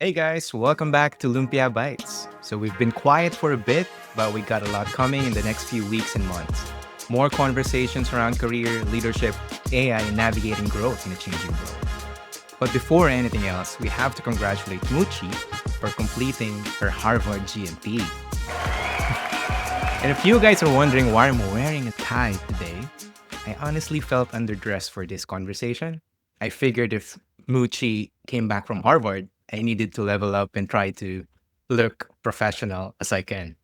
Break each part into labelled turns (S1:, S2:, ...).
S1: Hey guys, welcome back to Lumpia Bytes. So we've been quiet for a bit, but we got a lot coming in the next few weeks and months. More conversations around career, leadership, AI, and navigating growth in a changing world. But before anything else, we have to congratulate Moochie for completing her Harvard GMP. And if you guys are wondering why I'm wearing a tie today, I honestly felt underdressed for this conversation. I figured if Moochie came back from Harvard, I needed to level up and try to look professional as I can.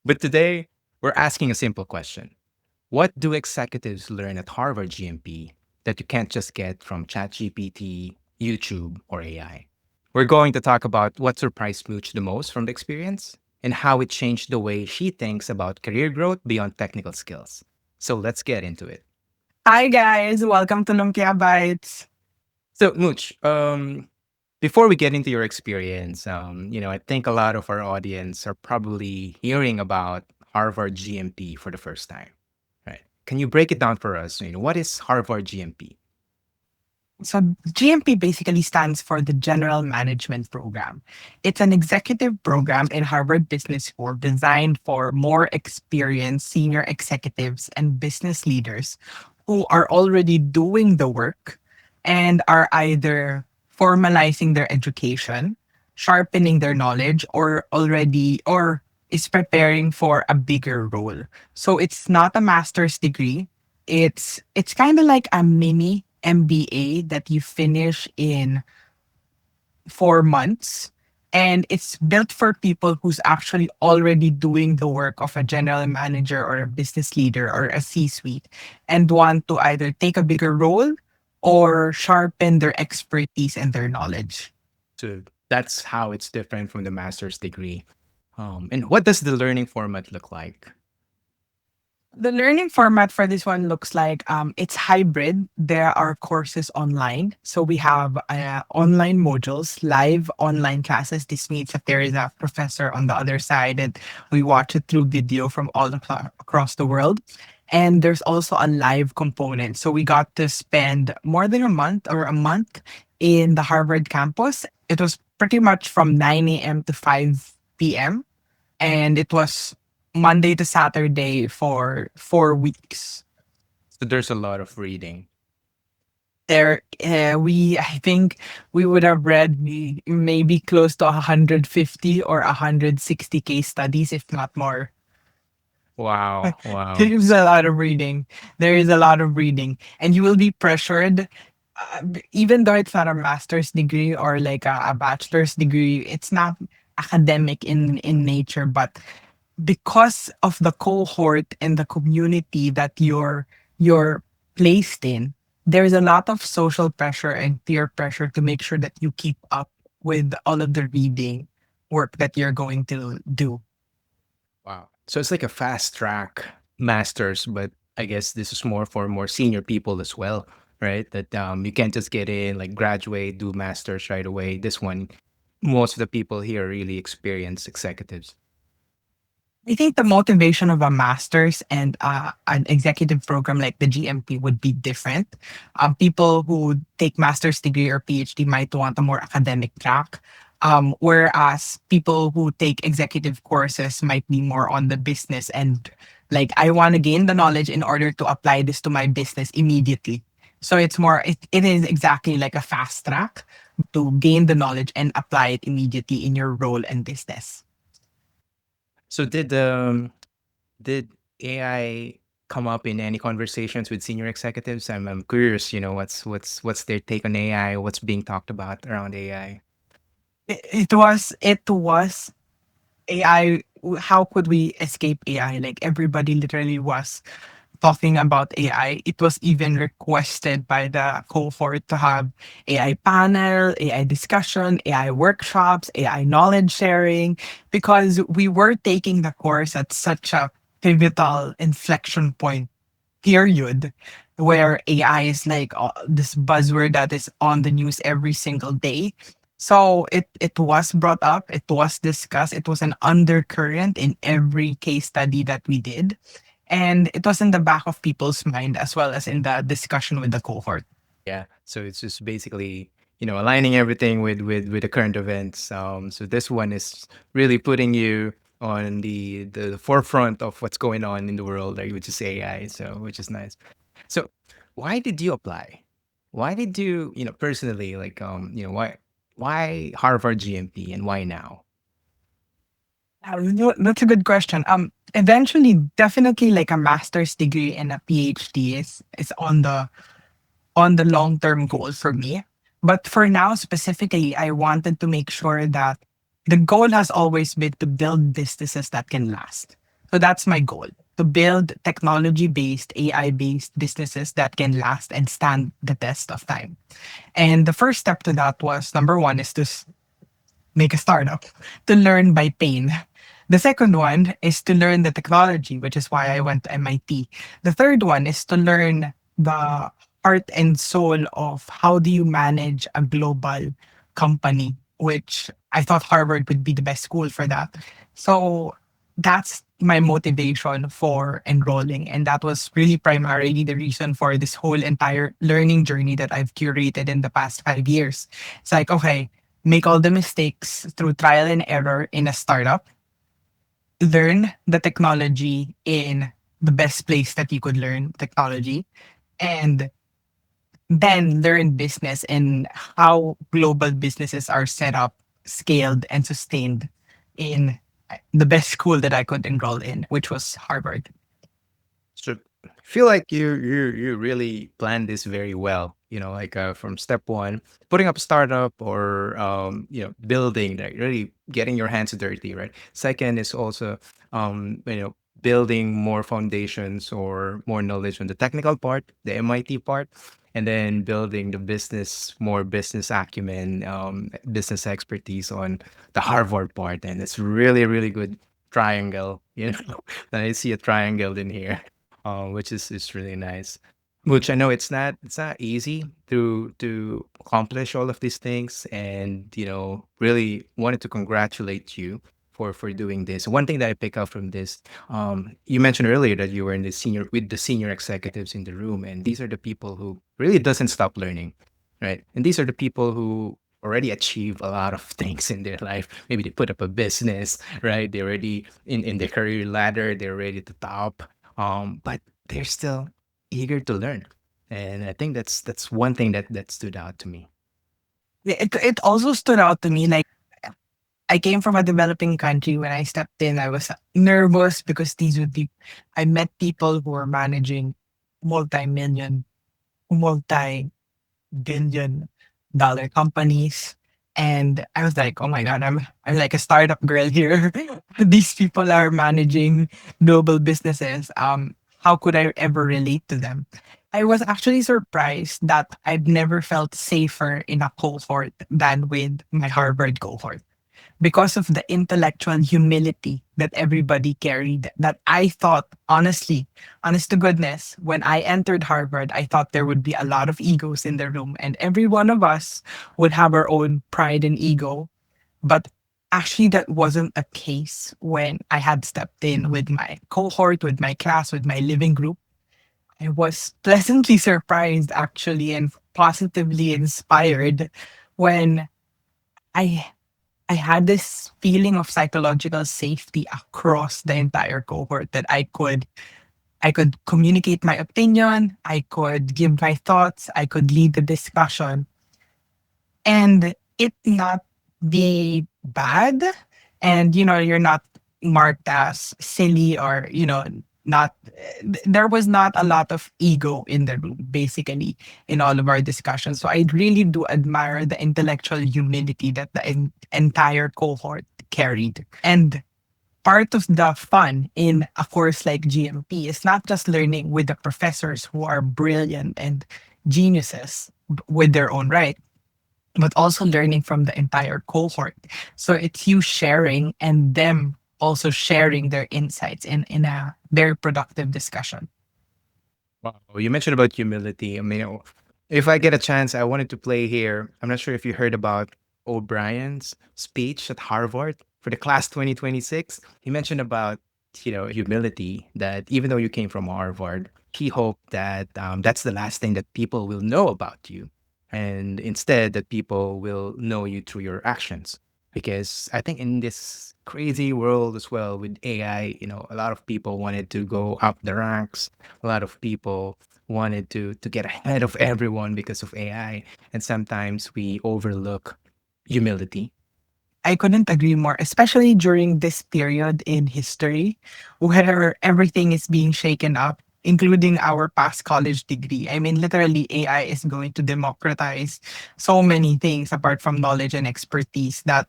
S1: But today, we're asking a simple question. What do executives learn at Harvard GMP that you can't just get from ChatGPT, YouTube, or AI? We're going to talk about what surprised Mooch the most from the experience and how it changed the way she thinks about career growth beyond technical skills. So let's get into it.
S2: Hi guys, welcome to Lumpia Bytes.
S1: So, Mooch, before we get into your experience, I think a lot of our audience are probably hearing about Harvard GMP for the first time, right? Can you break it down for us? What is Harvard GMP?
S2: So GMP basically stands for the General Management Program. It's an executive program in Harvard Business School designed for more experienced senior executives and business leaders who are already doing the work and are either formalizing their education, sharpening their knowledge, or is preparing for a bigger role. So it's not a master's degree. It's kind of like a mini MBA that you finish in 4 months. And it's built for people who's actually already doing the work of a general manager or a business leader or a C suite and want to either take a bigger role or sharpen their expertise and their knowledge.
S1: So that's how it's different from the master's degree. And what does the learning format look like?
S2: The learning format for this one looks like it's hybrid. There are courses online. So we have online modules, live online classes. This means that there is a professor on the other side and we watch it through video from across the world. And there's also a live component. So we got to spend more than a month in the Harvard campus. It was pretty much from 9 a.m. to 5 p.m. And it was Monday to Saturday for 4 weeks.
S1: So there's a lot of reading.
S2: I think we would have read maybe close to 150 or 160 case studies, if not more.
S1: Wow, wow.
S2: There's a lot of reading. There is a lot of reading, and you will be pressured. Even though it's not a master's degree or like a bachelor's degree, it's not academic in nature, but because of the cohort and the community that you're placed in, there's a lot of social pressure and peer pressure to make sure that you keep up with all of the reading work that you're going to do.
S1: Wow. So it's like a fast track masters, but I guess this is more for more senior people as well, right? That you can't just get in, like graduate, do masters right away. This one, most of the people here are really experienced executives.
S2: I think the motivation of a master's and an executive program like the GMP would be different. People who take master's degree or PhD might want a more academic track, whereas people who take executive courses might be more on the business and like I want to gain the knowledge in order to apply this to my business immediately. So it is exactly like a fast track to gain the knowledge and apply it immediately in your role and business.
S1: So did AI come up in any conversations with senior executives? I'm curious, what's their take on AI, what's being talked about around AI?
S2: It was AI. How could we escape AI? Like everybody literally was talking about AI. It was even requested by the cohort to have AI panel, AI discussion, AI workshops, AI knowledge sharing, because we were taking the course at such a pivotal inflection point period where AI is like this buzzword that is on the news every single day. So it was brought up, it was discussed, it was an undercurrent in every case study that we did. And it was in the back of people's mind as well as in the discussion with the cohort.
S1: Yeah. So it's just basically aligning everything with the current events. So this one is really putting you on the forefront of what's going on in the world, like, which is AI. So which is nice. So why did you apply? Why did you, personally, like, why Harvard GMP and why now?
S2: That's a good question. Eventually, definitely like a master's degree and a PhD is on the long term goal for me. But for now, specifically, I wanted to make sure that the goal has always been to build businesses that can last. So that's my goal, to build technology based, AI based businesses that can last and stand the test of time. And the first step to that was number one is to make a startup, to learn by pain. The second one is to learn the technology, which is why I went to MIT. The third one is to learn the heart and soul of how do you manage a global company, which I thought Harvard would be the best school for that. So that's my motivation for enrolling. And that was really primarily the reason for this whole entire learning journey that I've curated in the past 5 years. It's like, okay, make all the mistakes through trial and error in a startup, learn the technology in the best place that you could learn technology, and then learn business and how global businesses are set up, scaled, and sustained in the best school that I could enroll in, which was Harvard.
S1: So I feel like you really planned this very well. Like, from step one, putting up a startup, or building, like, really getting your hands dirty, right? Second is also, building more foundations or more knowledge on the technical part, the MIT part, and then building the business, more business acumen, business expertise on the Harvard part, and it's really really good triangle. I see a triangle in here, which is really nice. Which I know it's not easy to accomplish all of these things, and really wanted to congratulate you for doing this. One thing that I pick up from this, you mentioned earlier that you were in the senior executives in the room, and these are the people who really doesn't stop learning, right? And these are the people who already achieve a lot of things in their life. Maybe they put up a business, right? They're already in their career ladder, they're ready to top. But they're still eager to learn. And I think that's one thing that stood out to me.
S2: It also stood out to me like I came from a developing country. When I stepped in, I was nervous because these would be, I met people who were managing multi-million, multi billion dollar companies. And I was like, oh my God, I'm like a startup girl here. These people are managing global businesses. How could I ever relate to them? I was actually surprised that I've never felt safer in a cohort than with my Harvard cohort because of the intellectual humility that everybody carried. That I thought, honestly, honest to goodness, when I entered Harvard, I thought there would be a lot of egos in the room and every one of us would have our own pride and ego. But actually, that wasn't a case when I had stepped in with my cohort, with my class, with my living group. I was pleasantly surprised, actually, and positively inspired when I I had this feeling of psychological safety across the entire cohort that I could communicate my opinion, I could give my thoughts, I could lead the discussion, and it not be bad. And you're not marked as silly, or not there was not a lot of ego in the room, basically, in all of our discussions. So I really do admire the intellectual humility that the entire cohort carried. And part of the fun in a course like GMP is not just learning with the professors who are brilliant and geniuses with their own right, but also learning from the entire cohort. So it's you sharing and them also sharing their insights in a very productive discussion.
S1: Wow. You mentioned about humility. I mean, if I get a chance, I wanted to play here. I'm not sure if you heard about O'Brien's speech at Harvard for the class 2026. He mentioned about, humility, that even though you came from Harvard, he hoped that, that's the last thing that people will know about you. and instead that people will know you through your actions. Because I think in this crazy world as well with AI, a lot of people wanted to go up the ranks. A lot of people wanted to get ahead of everyone because of AI, and sometimes we overlook humility.
S2: I couldn't agree more, especially during this period in history where everything is being shaken up, including our past college degree. I mean, literally, AI is going to democratize so many things apart from knowledge and expertise that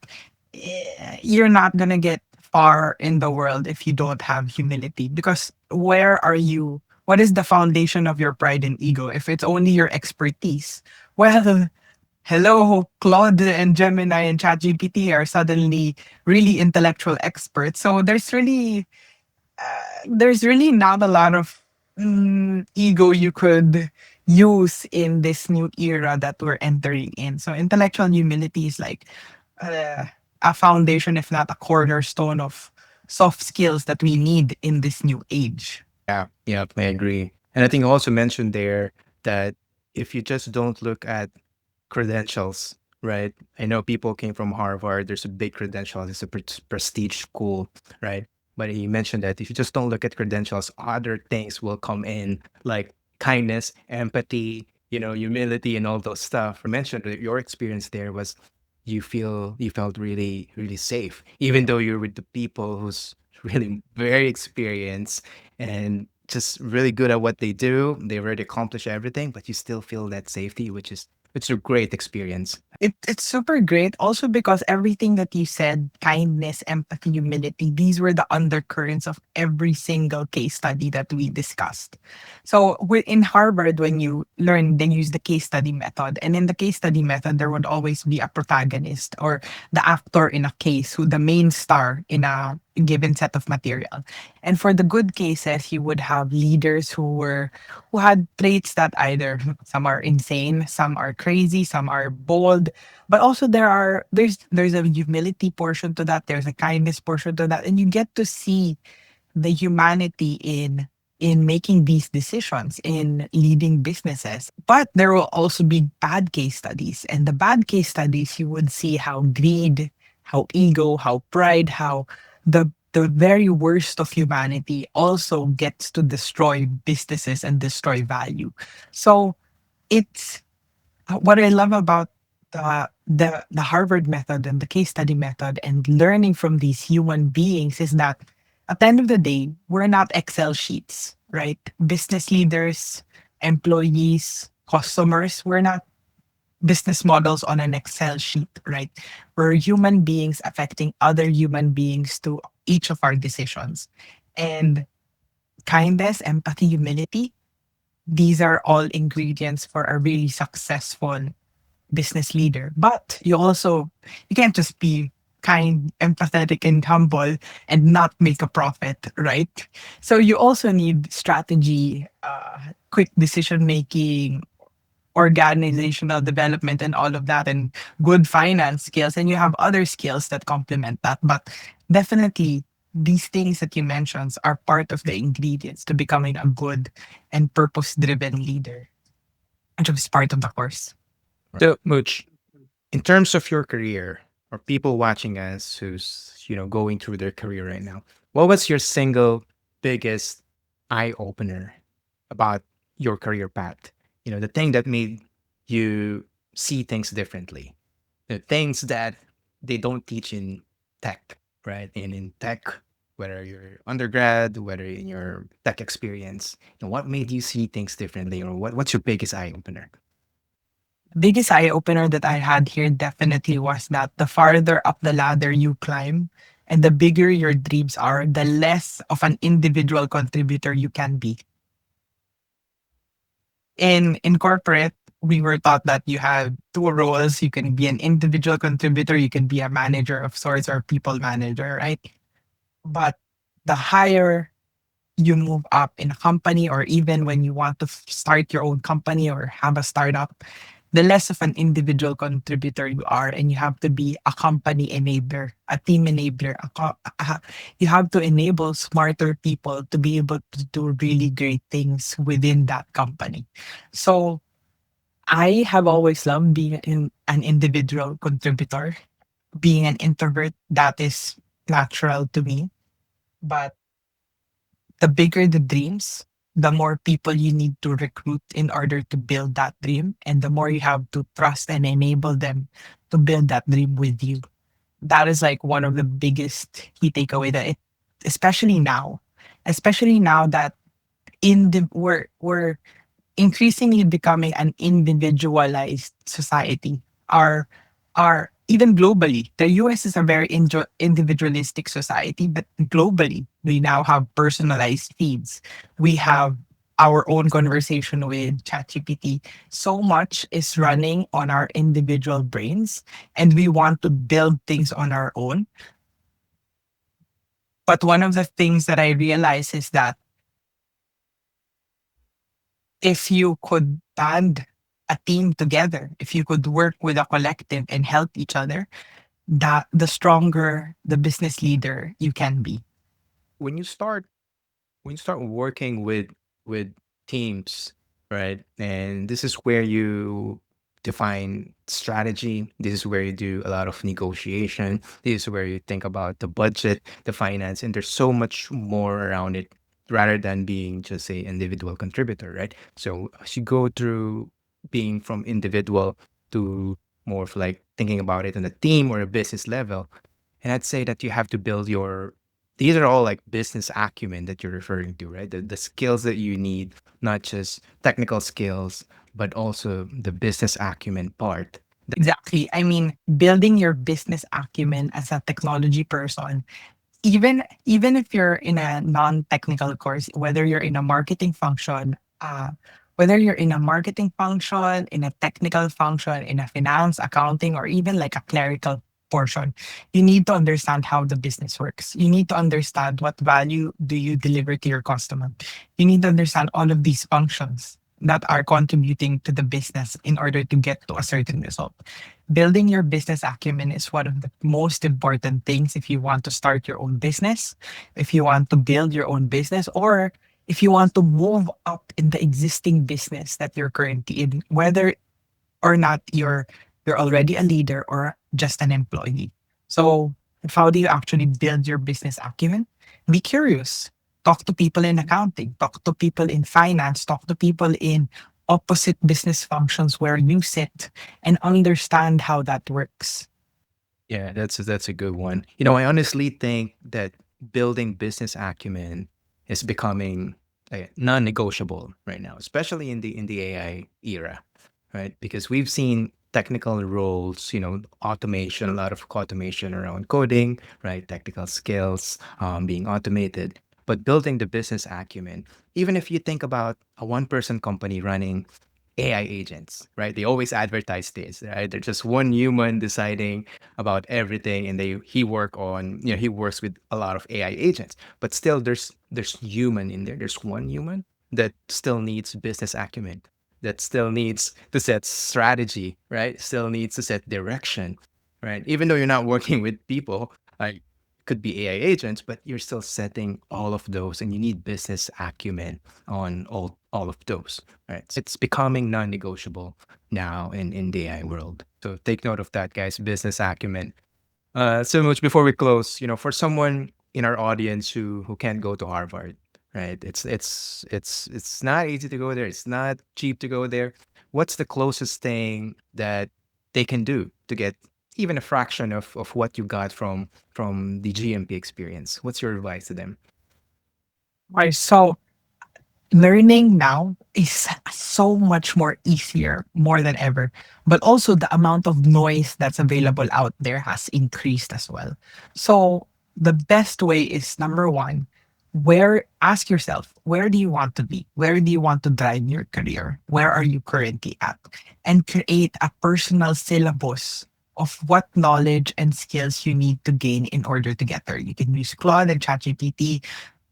S2: you're not going to get far in the world if you don't have humility. Because where are you? What is the foundation of your pride and ego if it's only your expertise? Well, hello, Claude and Gemini and ChatGPT are suddenly really intellectual experts. So there's really not a lot of ego you could use in this new era that we're entering in. So intellectual humility is like uh, a foundation, if not a cornerstone of soft skills that we need in this new age.
S1: Yeah, I agree. And I think you also mentioned there that if you just don't look at credentials, right? I know people came from Harvard. There's a big credential. It's a prestige school, right? But you mentioned that if you just don't look at credentials, other things will come in like kindness, empathy, humility, and all those stuff. You mentioned that your experience there was you felt really really safe, even though you're with the people who's really very experienced and just really good at what they do. They already accomplished everything, but you still feel that safety, which is it's a great experience.
S2: It's super great also because everything that you said, kindness, empathy, humility, these were the undercurrents of every single case study that we discussed. So in Harvard, when you learn, they use the case study method. And in the case study method, there would always be a protagonist or the actor in a case who the main star in a given set of material. And for the good cases, you would have leaders who had traits that either some are insane, some are crazy, some are bold, but also there's a humility portion to that, there's a kindness portion to that, and you get to see the humanity in making these decisions in leading businesses. But there will also be bad case studies, and the bad case studies you would see how greed, how ego, how pride, how the very worst of humanity also gets to destroy businesses and destroy value. So it's what I love about the Harvard method and the case study method and learning from these human beings is that at the end of the day, we're not Excel sheets, right? Business leaders, employees, customers, we're not business models on an Excel sheet, right? We're human beings affecting other human beings to each of our decisions. And kindness, empathy, humility, these are all ingredients for a really successful business leader. But you can't just be kind, empathetic, and humble and not make a profit, right? So you also need strategy, quick decision making, organizational development, and all of that, and good finance skills. And you have other skills that complement that. But definitely, these things that you mentioned are part of the ingredients to becoming a good and purpose driven leader, which is part of the course.
S1: So, Mooch, in terms of your career or people watching us who's going through their career right now, what was your single biggest eye opener about your career path? The thing that made you see things differently, the things that they don't teach in tech, right? And in tech, whether you're undergrad, whether in your tech experience, what made you see things differently, or what's your biggest eye opener?
S2: Biggest eye opener that I had here definitely was that the farther up the ladder you climb and the bigger your dreams are, the less of an individual contributor you can be. In corporate, we were taught that you have two roles. You can be an individual contributor, you can be a manager of sorts or people manager, right? But the higher you move up in a company, or even when you want to start your own company or have a startup, the less of an individual contributor you are, and you have to be a company enabler, a team enabler. You have to enable smarter people to be able to do really great things within that company. So I have always loved being an individual contributor, being an introvert. That is natural to me. But the bigger the dreams, the more people you need to recruit in order to build that dream, and the more you have to trust and enable them to build that dream with you. That is like one of the biggest key takeaway that especially now that we're increasingly becoming an individualized society. Our even globally, the US is a very individualistic society, but globally, we now have personalized feeds. We have our own conversation with ChatGPT. So much is running on our individual brains, and we want to build things on our own. But one of the things that I realize is that if you could band a team together, if you could work with a collective and help each other, that the stronger the business leader you can be.
S1: When you start working with teams, right? And this is where you define strategy. This is where you do a lot of negotiation. This is where you think about the budget, the finance, and there's so much more around it rather than being just a individual contributor, right? So as you go through being from individual to more of like thinking about it on a team or a business level, and I'd say that you have to build your these are all like business acumen that you're referring to, right? The skills that you need, not just technical skills, but also the business acumen part.
S2: Exactly. I mean, building your business acumen as a technology person, even if you're in a non-technical course, whether you're in a marketing function, in a technical function, in a finance, accounting, or even like a clerical portion, you need to understand how the business works. You need to understand what value do you deliver to your customer. You need to understand all of these functions that are contributing to the business in order to get to a certain result. Building your business acumen is one of the most important things if you want to start your own business, if you want to build your own business, or if you want to move up in the existing business that you're currently in, whether or not you're already a leader or just an employee. So, how do you actually build your business acumen? Be curious. Talk to people in accounting, talk to people in finance, talk to people in opposite business functions where you sit and understand how that works.
S1: Yeah, that's a good one. You know, I honestly think that building business acumen is becoming non-negotiable right now, especially in the AI era, right? Because we've seen technical roles, you know, automation, a lot of automation around coding, right? Technical skills being automated, but building the business acumen. Even if you think about a one-person company running AI agents, right? They always advertise this, right? They're just one human deciding about everything, and he work on, you know, he works with a lot of AI agents, but still there's human in there. There's one human that still needs business acumen, that still needs to set strategy, right? Still needs to set direction, right? Even though you're not working with people, like could be AI agents, but you're still setting all of those, and you need business acumen on all of those, right? So it's becoming non-negotiable now in the AI world. So take note of that, guys. Business acumen. So much before we close, you know, for someone in our audience who can't go to Harvard, right? It's not easy to go there. It's not cheap to go there. What's the closest thing that they can do to get even a fraction of what you got from the GMP experience? What's your advice to them?
S2: Right. So learning now is so much more easier more than ever, but also the amount of noise that's available out there has increased as well. So the best way is number one, where ask yourself, where do you want to be? Where do you want to drive your career? Where are you currently at? And create a personal syllabus of what knowledge and skills you need to gain in order to get there. You can use Claude and ChatGPT,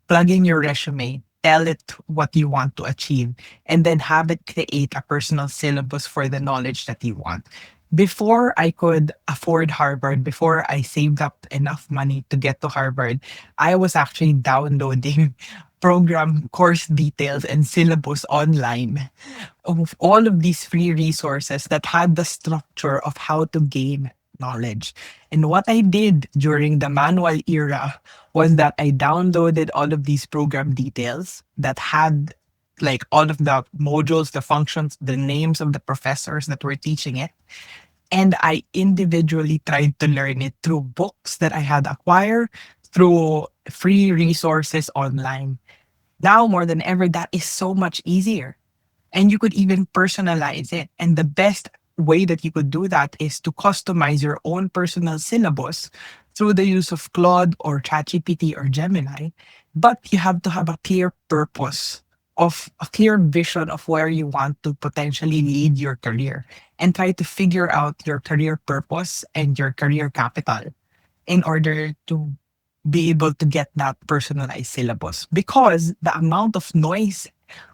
S2: plug in your resume, tell it what you want to achieve, and then have it create a personal syllabus for the knowledge that you want. Before I could afford Harvard, before I saved up enough money to get to Harvard, I was actually downloading program course details and syllabus online of all of these free resources that had the structure of how to gain knowledge. And what I did during the manual era was that I downloaded all of these program details that had like all of the modules, the functions, the names of the professors that were teaching it. And I individually tried to learn it through books that I had acquired, through free resources online. Now more than ever, that is so much easier, and you could even personalize it. And the best way that you could do that is to customize your own personal syllabus through the use of Claude or ChatGPT or Gemini. But you have to have a clear purpose, of a clear vision of where you want to potentially lead your career, and try to figure out your career purpose and your career capital in order to be able to get that personalized syllabus, because the amount of noise,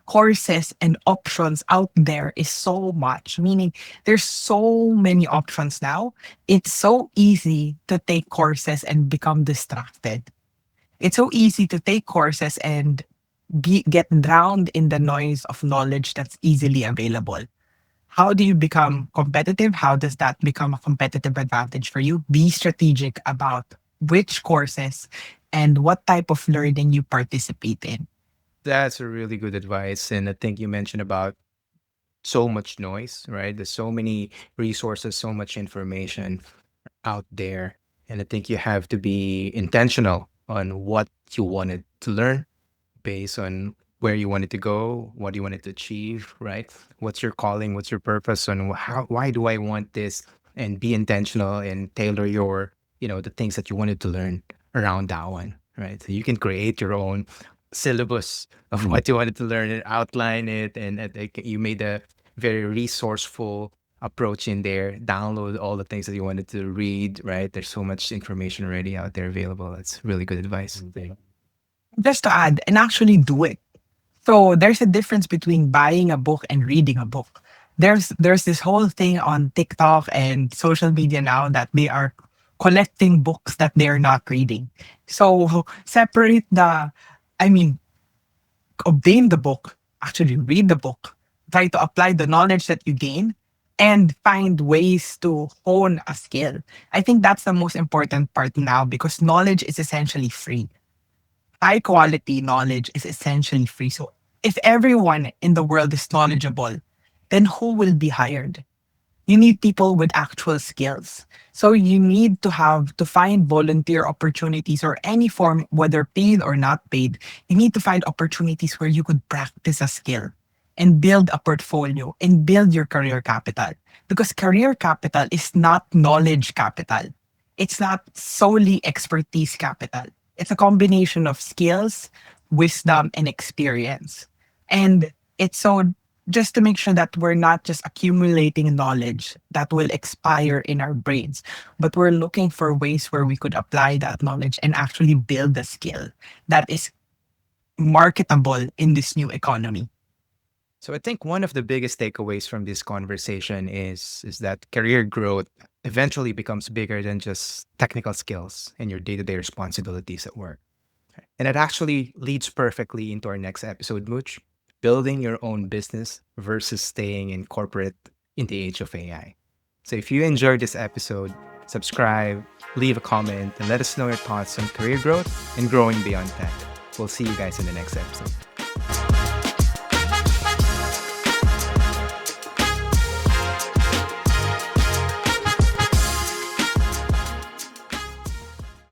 S2: courses, and options out there is so much, meaning there's so many options now. It's so easy to take courses and become distracted. It's so easy to take courses and get drowned in the noise of knowledge that's easily available. How do you become competitive? How does that become a competitive advantage for you? Be strategic about which courses and what type of learning you participate in.
S1: That's a really good advice. And I think you mentioned about so much noise, right? There's so many resources, so much information out there. And I think you have to be intentional on what you wanted to learn based on where you wanted to go, what you wanted to achieve, right? What's your calling? What's your purpose? And why do I want this? And be intentional and tailor your, the things that you wanted to learn around that one, right? So you can create your own syllabus of what you wanted to learn and outline it. And I think you made a very resourceful approach in there. Download all the things that you wanted to read, right? There's so much information already out there available. That's really good advice.
S2: Just to add, and actually do it. So there's a difference between buying a book and reading a book. There's this whole thing on TikTok and social media now that they are collecting books that they're not reading. So separate I mean, obtain the book, actually read the book, try to apply the knowledge that you gain, and find ways to hone a skill. I think that's the most important part now, because knowledge is essentially free. High quality knowledge is essentially free. So if everyone in the world is knowledgeable, then who will be hired? You need people with actual skills. So you need to find volunteer opportunities or any form, whether paid or not paid. You need to find opportunities where you could practice a skill and build a portfolio and build your career capital. Because career capital is not knowledge capital. It's not solely expertise capital. It's a combination of skills, wisdom, and experience. And it's so, just to make sure that we're not just accumulating knowledge that will expire in our brains, but we're looking for ways where we could apply that knowledge and actually build a skill that is marketable in this new economy.
S1: So I think one of the biggest takeaways from this conversation is that career growth eventually becomes bigger than just technical skills and your day-to-day responsibilities at work. And it actually leads perfectly into our next episode, Mooch, building your own business versus staying in corporate in the age of AI. So if you enjoyed this episode, subscribe, leave a comment, and let us know your thoughts on career growth and growing beyond tech. We'll see you guys in the next episode.